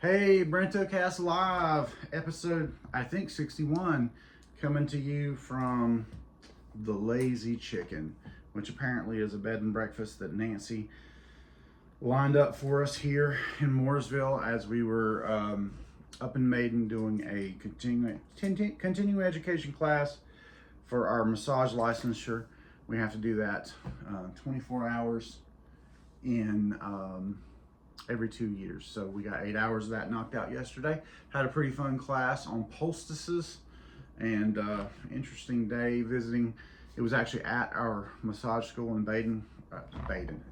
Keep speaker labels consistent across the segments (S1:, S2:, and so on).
S1: Hey, Brentocast Live, episode, I think 61, coming to you from the Lazy Chicken, which apparently is a bed and breakfast that Nancy lined up for us here in Mooresville as we were up in Maiden doing a continuing education class for our massage licensure. We have to do that 24 hours in every 2 years. So we got 8 hours of that knocked out yesterday. Had a pretty fun class on poultices and interesting day visiting. It was actually at our massage school in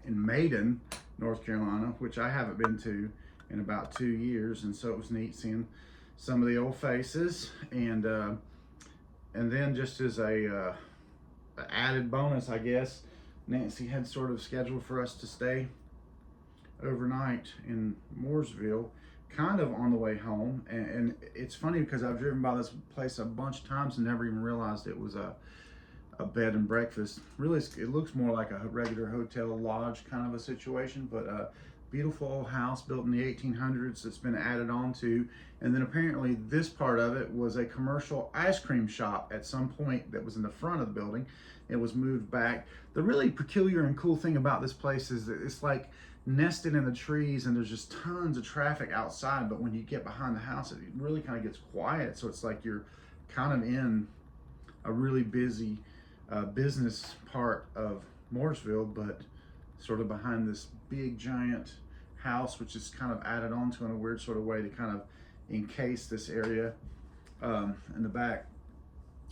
S1: Maiden, North Carolina, which I haven't been to in about 2 years, and so it was neat seeing some of the old faces. And then just as a added bonus, I guess, Nancy had sort of scheduled for us to stay overnight in Mooresville, kind of on the way home. And it's funny because I've driven by this place a bunch of times and never even realized it was a bed and breakfast. Really, it looks more like a regular hotel lodge kind of a situation, but a beautiful old house built in the 1800s that's been added on to. And then apparently this part of it was a commercial ice cream shop at some point that was in the front of the building. It was moved back. The really peculiar and cool thing about this place is that it's like nested in the trees and there's just tons of traffic outside, but when you get behind the house it really kind of gets quiet, so it's like you're kind of in a really busy business part of Mooresville, but sort of behind this big giant house, which is kind of added onto in a weird sort of way to kind of encase this area in the back.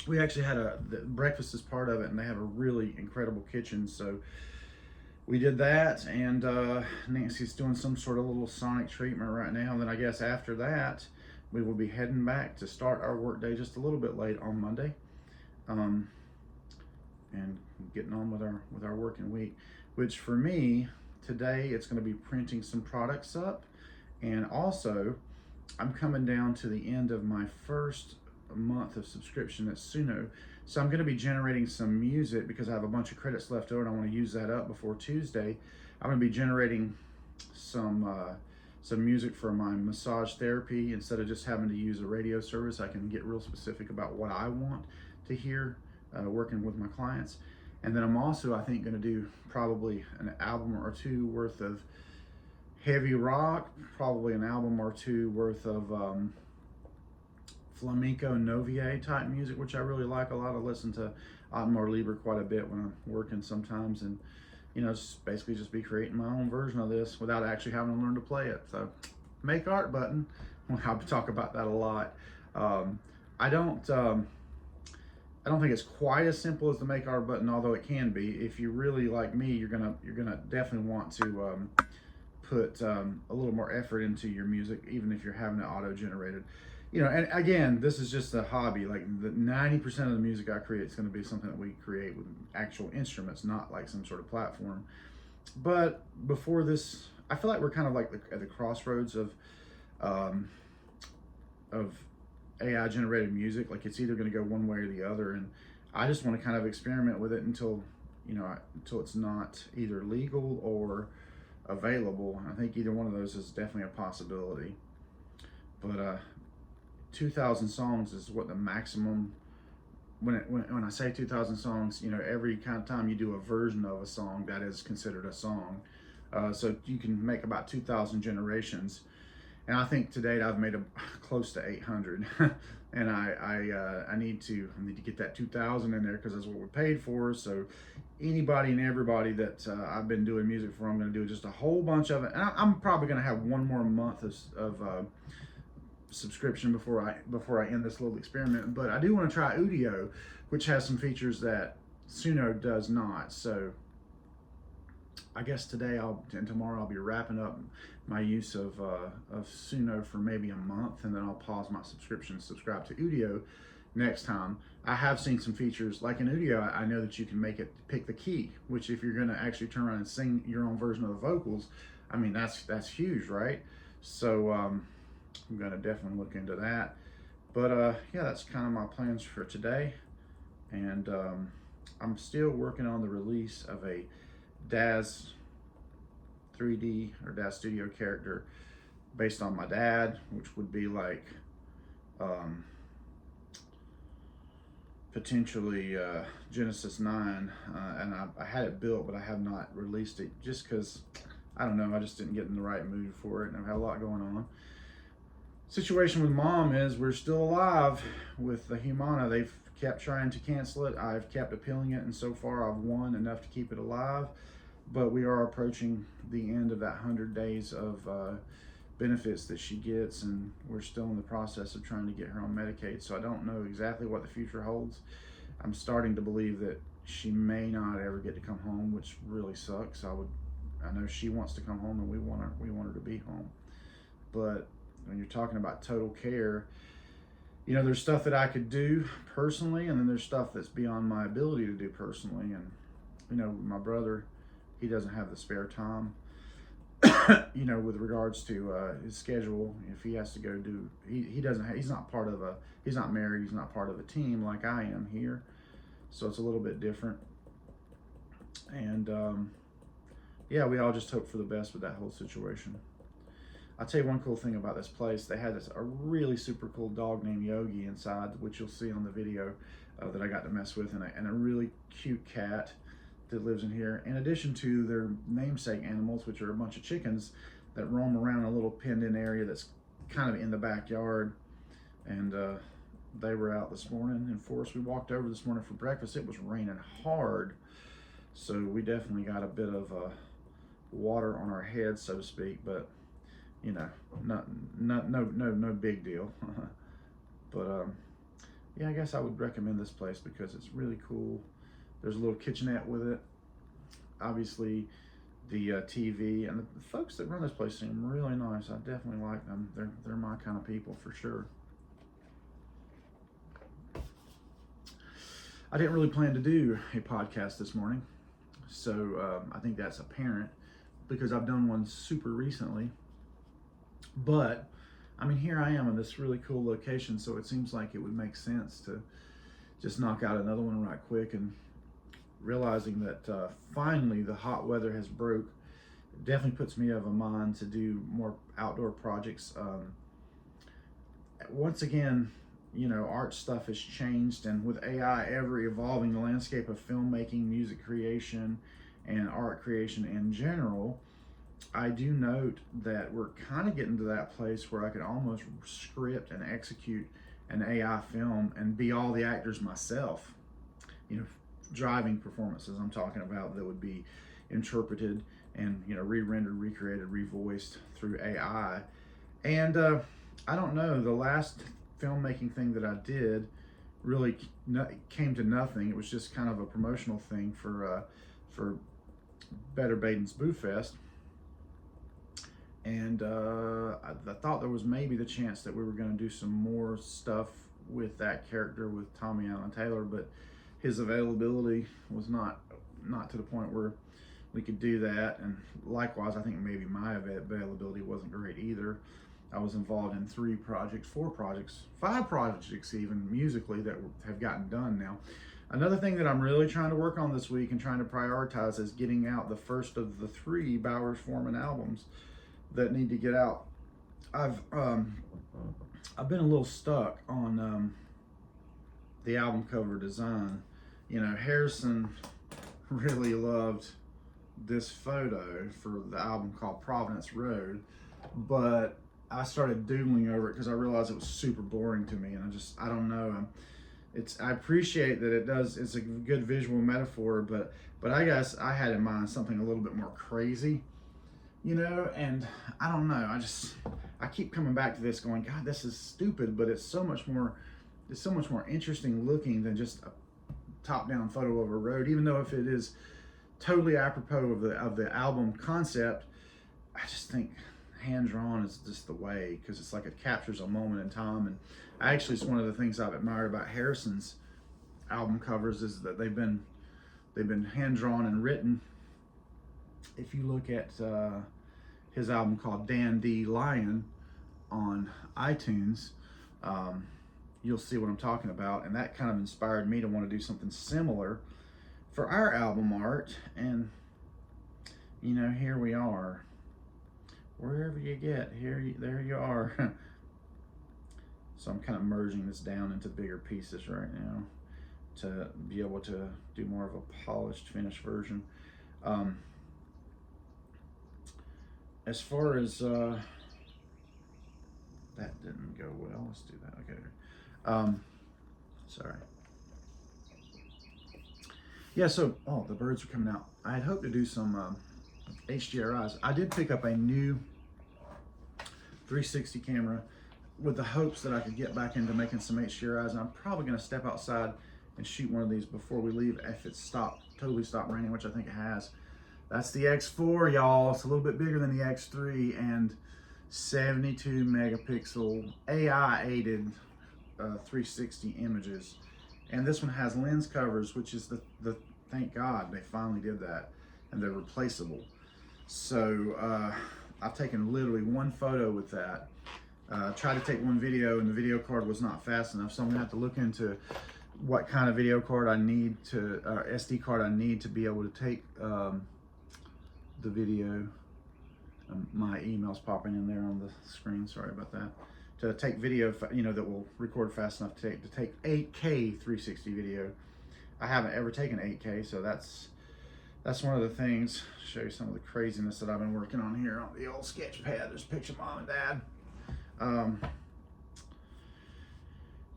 S1: We actually had the breakfast as part of it, and they have a really incredible kitchen, so we did that. And Nancy's doing some sort of little sonic treatment right now, and then I guess after that we will be heading back to start our work day just a little bit late on Monday, and getting on with our working week, which for me today it's going to be printing some products up. And also I'm coming down to the end of my first month of subscription at Suno, so I'm going to be generating some music because I have a bunch of credits left over and I want to use that up before Tuesday. I'm going to be generating some music for my massage therapy. Instead of just having to use a radio service, I can get real specific about what I want to hear working with my clients. And then I'm also, I think, going to do probably an album or two worth of heavy rock, probably an album or two worth of flamenco novie type music, which I really like a lot. I listen to Otmar Lieber quite a bit when I'm working sometimes, and just basically just be creating my own version of this without actually having to learn to play it. So make art button. I'll talk about that a lot. I don't think it's quite as simple as the make art button, although it can be. If you really like me, you're gonna definitely want to put a little more effort into your music, even if you're having it auto generated. And again, this is just a hobby. Like the 90% of the music I create is going to be something that we create with actual instruments, not like some sort of platform. But before this, I feel like we're kind of like at the crossroads of AI generated music. Like it's either going to go one way or the other, and I just want to kind of experiment with it until it's not either legal or available. I think either one of those is definitely a possibility. But 2,000 songs is what the maximum. When I say 2,000 songs, every kind of time you do a version of a song, that is considered a song. So you can make about 2,000 generations, and I think to date I've made close to 800. And I need to get that 2,000 in there because that's what we're paid for. So anybody and everybody that I've been doing music for, I'm going to do just a whole bunch of it. And I'm probably going to have one more month of subscription before I end this little experiment. But I do want to try Udio, which has some features that Suno does not. So I guess today and tomorrow I'll be wrapping up my use of Suno for maybe a month, and then I'll pause my subscription, subscribe to Udio next time. I have seen some features like in Udio. I know that you can make it pick the key, which if you're going to actually turn around and sing your own version of the vocals, I mean that's huge, right? So I'm going to definitely look into that. But yeah, that's kind of my plans for today. And I'm still working on the release of a DAZ 3D or DAZ Studio character based on my dad, which would be like um, potentially Genesis 9, and I had it built, but I have not released it just because, I don't know, I just didn't get in the right mood for it, and I've had a lot going on. Situation with Mom is we're still alive with the Humana. They've kept trying to cancel it. I've kept appealing it, and so far I've won enough to keep it alive, but we are approaching the end of that 100 days of benefits that she gets, and we're still in the process of trying to get her on Medicaid, so I don't know exactly what the future holds. I'm starting to believe that she may not ever get to come home, which really sucks. I know she wants to come home, and we want her to be home. But when you're talking about total care, you know, there's stuff that I could do personally, and then there's stuff that's beyond my ability to do personally. And you know, my brother, he doesn't have the spare time, you know, with regards to his schedule. If he has to go do, he's not part of he's not married, he's not part of a team like I am here, so it's a little bit different. And yeah, we all just hope for the best with that whole situation. I'll tell you one cool thing about this place. They had a really super cool dog named Yogi inside, which you'll see on the video that I got to mess with, and a really cute cat that lives in here, in addition to their namesake animals, which are a bunch of chickens that roam around a little penned-in area that's kind of in the backyard. And they were out this morning in force. We walked over this morning for breakfast. It was raining hard, so we definitely got a bit of water on our heads, so to speak. But you know, no big deal. But yeah, I guess I would recommend this place because it's really cool. There's a little kitchenette with it. Obviously, the TV, and the folks that run this place seem really nice. I definitely like them. They're my kind of people for sure. I didn't really plan to do a podcast this morning, so I think that's apparent because I've done one super recently. But I mean, here I am in this really cool location, so it seems like it would make sense to just knock out another one right quick. And realizing that finally the hot weather has broke, it definitely puts me of a mind to do more outdoor projects. Once again, you know, art stuff has changed, and with AI ever evolving the landscape of filmmaking, music creation, and art creation in general, I do note that we're kind of getting to that place where I could almost script and execute an AI film and be all the actors myself. You know, driving performances I'm talking about that would be interpreted and, you know, re-rendered, recreated, revoiced through AI. And I don't know, the last filmmaking thing that I did really came to nothing. It was just kind of a promotional thing for Better Baden's Boo Fest. And I thought there was maybe the chance that we were going to do some more stuff with that character with Tommy Allen Taylor, but his availability was not to the point where we could do that. And likewise, I think maybe my availability wasn't great either. I was involved in 3 projects, 4 projects, 5 projects even musically that have gotten done now. Another thing that I'm really trying to work on this week and trying to prioritize is getting out the first of the 3 Bowers Foreman albums that need to get out. I've been a little stuck on the album cover design. You know, Harrison really loved this photo for the album called Providence Road, but I started doodling over it because I realized it was super boring to me, and I don't know. I appreciate that it's a good visual metaphor, but I guess I had in mind something a little bit more crazy, you know. And I don't know, I keep coming back to this going, God, this is stupid, but it's so much more interesting looking than just a top-down photo of a road. Even though if it is totally apropos of the album concept, I just think hand-drawn is just the way, because it's like it captures a moment in time. And actually, it's one of the things I've admired about Harrison's album covers is that they've been hand-drawn and written. If you look at his album called Dan D. Lion on iTunes, you'll see what I'm talking about, and that kind of inspired me to want to do something similar for our album art. And you know, here we are. wherever you get, there you are. So I'm kind of merging this down into bigger pieces right now to be able to do more of a polished, finished version. As far as that didn't go well. Let's do that. Okay. Sorry. Yeah. So, oh, the birds are coming out. I had hoped to do some HDRIs. I did pick up a new 360 camera with the hopes that I could get back into making some HDRIs, and I'm probably going to step outside and shoot one of these before we leave if it's totally stopped raining, which I think it has. That's the X4, y'all. It's a little bit bigger than the X3 and 72 megapixel AI aided 360 images. And this one has lens covers, which is the thank God they finally did that, and they're replaceable. So I've taken literally one photo with that. Tried to take one video and the video card was not fast enough, so I'm gonna have to look into what kind of video card I need to, SD card I need to be able to take the video. My email's popping in there on the screen, sorry about that. To take video, you know, that will record fast enough to take 8K 360 video. I haven't ever taken 8K, so that's one of the things. Show you some of the craziness that I've been working on here on the old sketch pad. There's a picture of Mom and Dad.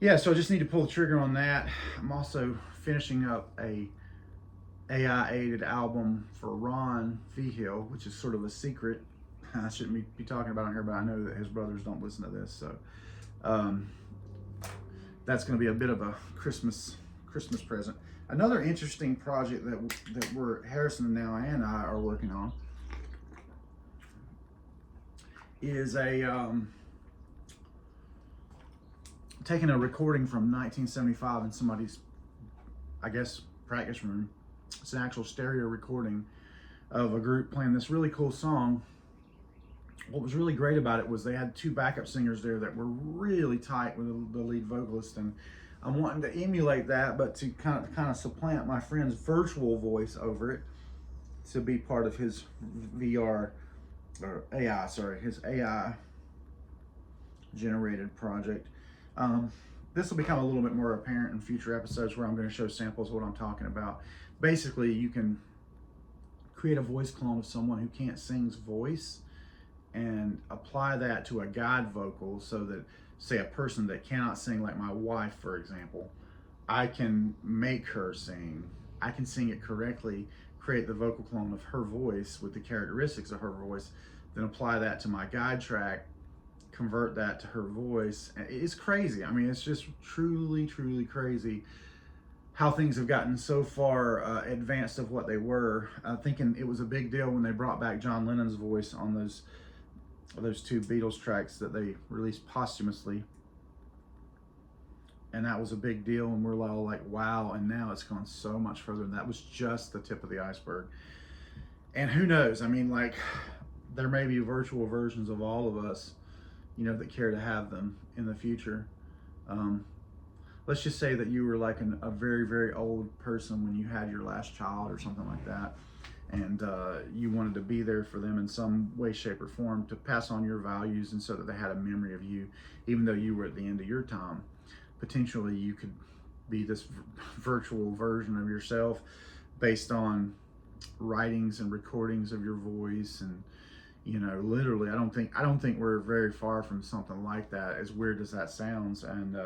S1: Yeah, so I just need to pull the trigger on that. I'm also finishing up a AI aided album for Ron Vigil, which is sort of a secret. I shouldn't be talking about it here, but I know that his brothers don't listen to this, so that's going to be a bit of a Christmas present. Another interesting project that Harrison and now and I are working on is taking a recording from 1975 in somebody's, I guess, practice room. It's an actual stereo recording of a group playing this really cool song. What was really great about it was they had two backup singers there that were really tight with the lead vocalist, and I'm wanting to emulate that, but to kind of supplant my friend's virtual voice over it to be part of his his AI generated project. This will become a little bit more apparent in future episodes where I'm going to show samples of what I'm talking about. Basically, you can create a voice clone of someone who can't sing's voice and apply that to a guide vocal, so that, say, a person that cannot sing, like my wife, for example, I can make her sing. I can sing it correctly, create the vocal clone of her voice with the characteristics of her voice, then apply that to my guide track, convert that to her voice. It's crazy. I mean, it's just truly, truly crazy how things have gotten so far advanced of what they were. Thinking it was a big deal when they brought back John Lennon's voice on those two Beatles tracks that they released posthumously, and that was a big deal, and we're all like, wow. And now it's gone so much further, and that was just the tip of the iceberg. And who knows, I mean, like, there may be virtual versions of all of us, you know, that care to have them in the future. Let's just say that you were like a very, very old person when you had your last child or something like that, and you wanted to be there for them in some way, shape, or form to pass on your values, and so that they had a memory of you, even though you were at the end of your time. Potentially, you could be this virtual version of yourself based on writings and recordings of your voice, and, you know, literally, I don't think we're very far from something like that, as weird as that sounds. And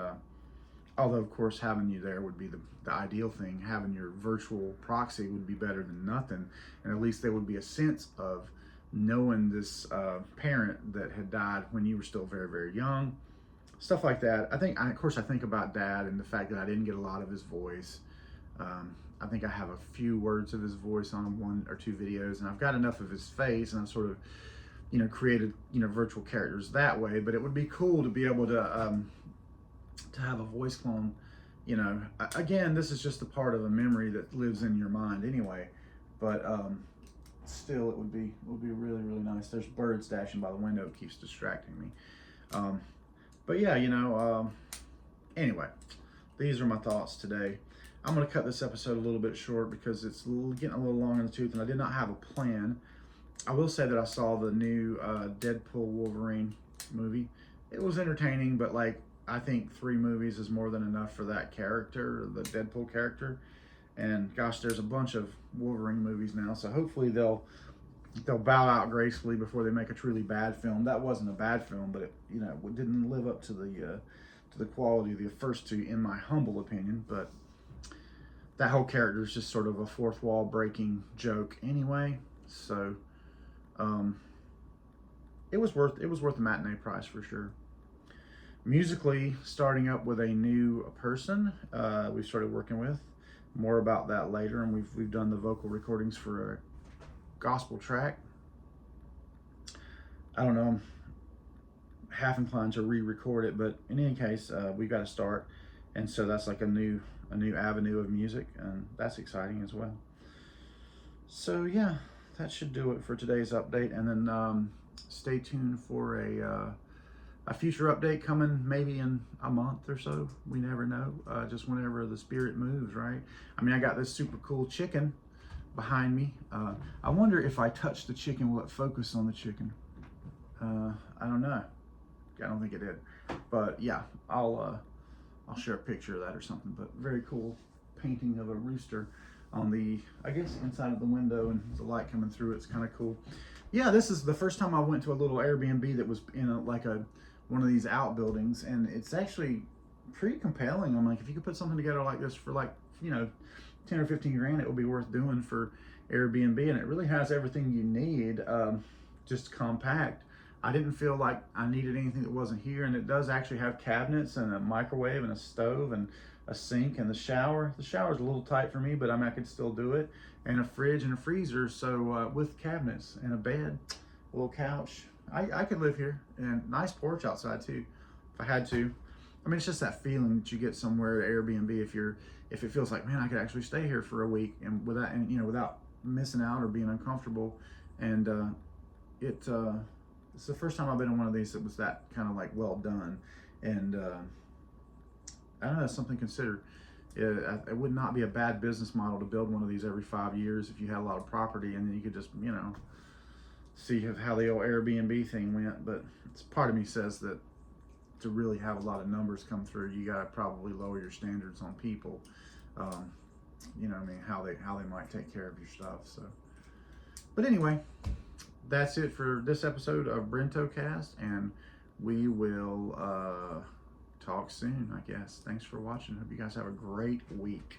S1: although, of course, having you there would be the ideal thing. Having your virtual proxy would be better than nothing, and at least there would be a sense of knowing this parent that had died when you were still very, very young. Stuff like that. Of course, I think about Dad and the fact that I didn't get a lot of his voice. I think I have a few words of his voice on one or two videos, and I've got enough of his face, and I've sort of, you know, created, you know, virtual characters that way. But it would be cool to be able to have a voice clone. You know, again, this is just a part of a memory that lives in your mind anyway. But still, it would be really, really nice. There's birds dashing by the window. It keeps distracting me. But yeah, you know, anyway, these are my thoughts today. I'm going to cut this episode a little bit short because it's getting a little long in the tooth, and I did not have a plan. I will say that I saw the new Deadpool Wolverine movie. It was entertaining, but like I think 3 movies is more than enough for that character, the Deadpool character. And gosh, there's a bunch of Wolverine movies now, so hopefully they'll bow out gracefully before they make a truly bad film. That wasn't a bad film, but it didn't live up to the quality of the first 2, in my humble opinion. But that whole character is just sort of a fourth wall breaking joke anyway. So it was worth the matinee price for sure. Musically, starting up with a new person we started working with. More about that later, and we've done the vocal recordings for a gospel track. I don't know, I'm half inclined to re-record it, but in any case, we got to start, and so that's like a new avenue of music, and that's exciting as well. So yeah, that should do it for today's update, and then stay tuned for a future update coming maybe in a month or so. We never know, just whenever the spirit moves, right? I mean, I got this super cool chicken behind me. I wonder if I touch the chicken, will it focus on the chicken? I don't know. I don't think it did, but yeah, I'll share a picture of that or something. But very cool painting of a rooster on the, I guess, inside of the window, and the light coming through. It's kind of cool. Yeah, this is the first time I went to a little Airbnb that was in one of these outbuildings, and it's actually pretty compelling. I'm like, if you could put something together like this for 10 or 15 grand, it would be worth doing for Airbnb. And it really has everything you need, just compact. I didn't feel like I needed anything that wasn't here, and it does actually have cabinets and a microwave and a stove and a sink and the shower. The shower's a little tight for me, but I could still do it. And a fridge and a freezer, so with cabinets and a bed, a little couch. I could live here, and nice porch outside too, if I had to. I mean, it's just that feeling that you get somewhere at Airbnb if it feels like, man, I could actually stay here for a week and without missing out or being uncomfortable. And it's the first time I've been in one of these that was that kind of like well done. And I don't know, that's something to consider. It would not be a bad business model to build one of these every 5 years if you had a lot of property, and then you could just see how the old Airbnb thing went. But it's, part of me says that to really have a lot of numbers come through, you got to probably lower your standards on people. How they might take care of your stuff. So, but anyway, that's it for this episode of Brentocast, and we will talk soon, I guess. Thanks for watching. Hope you guys have a great week.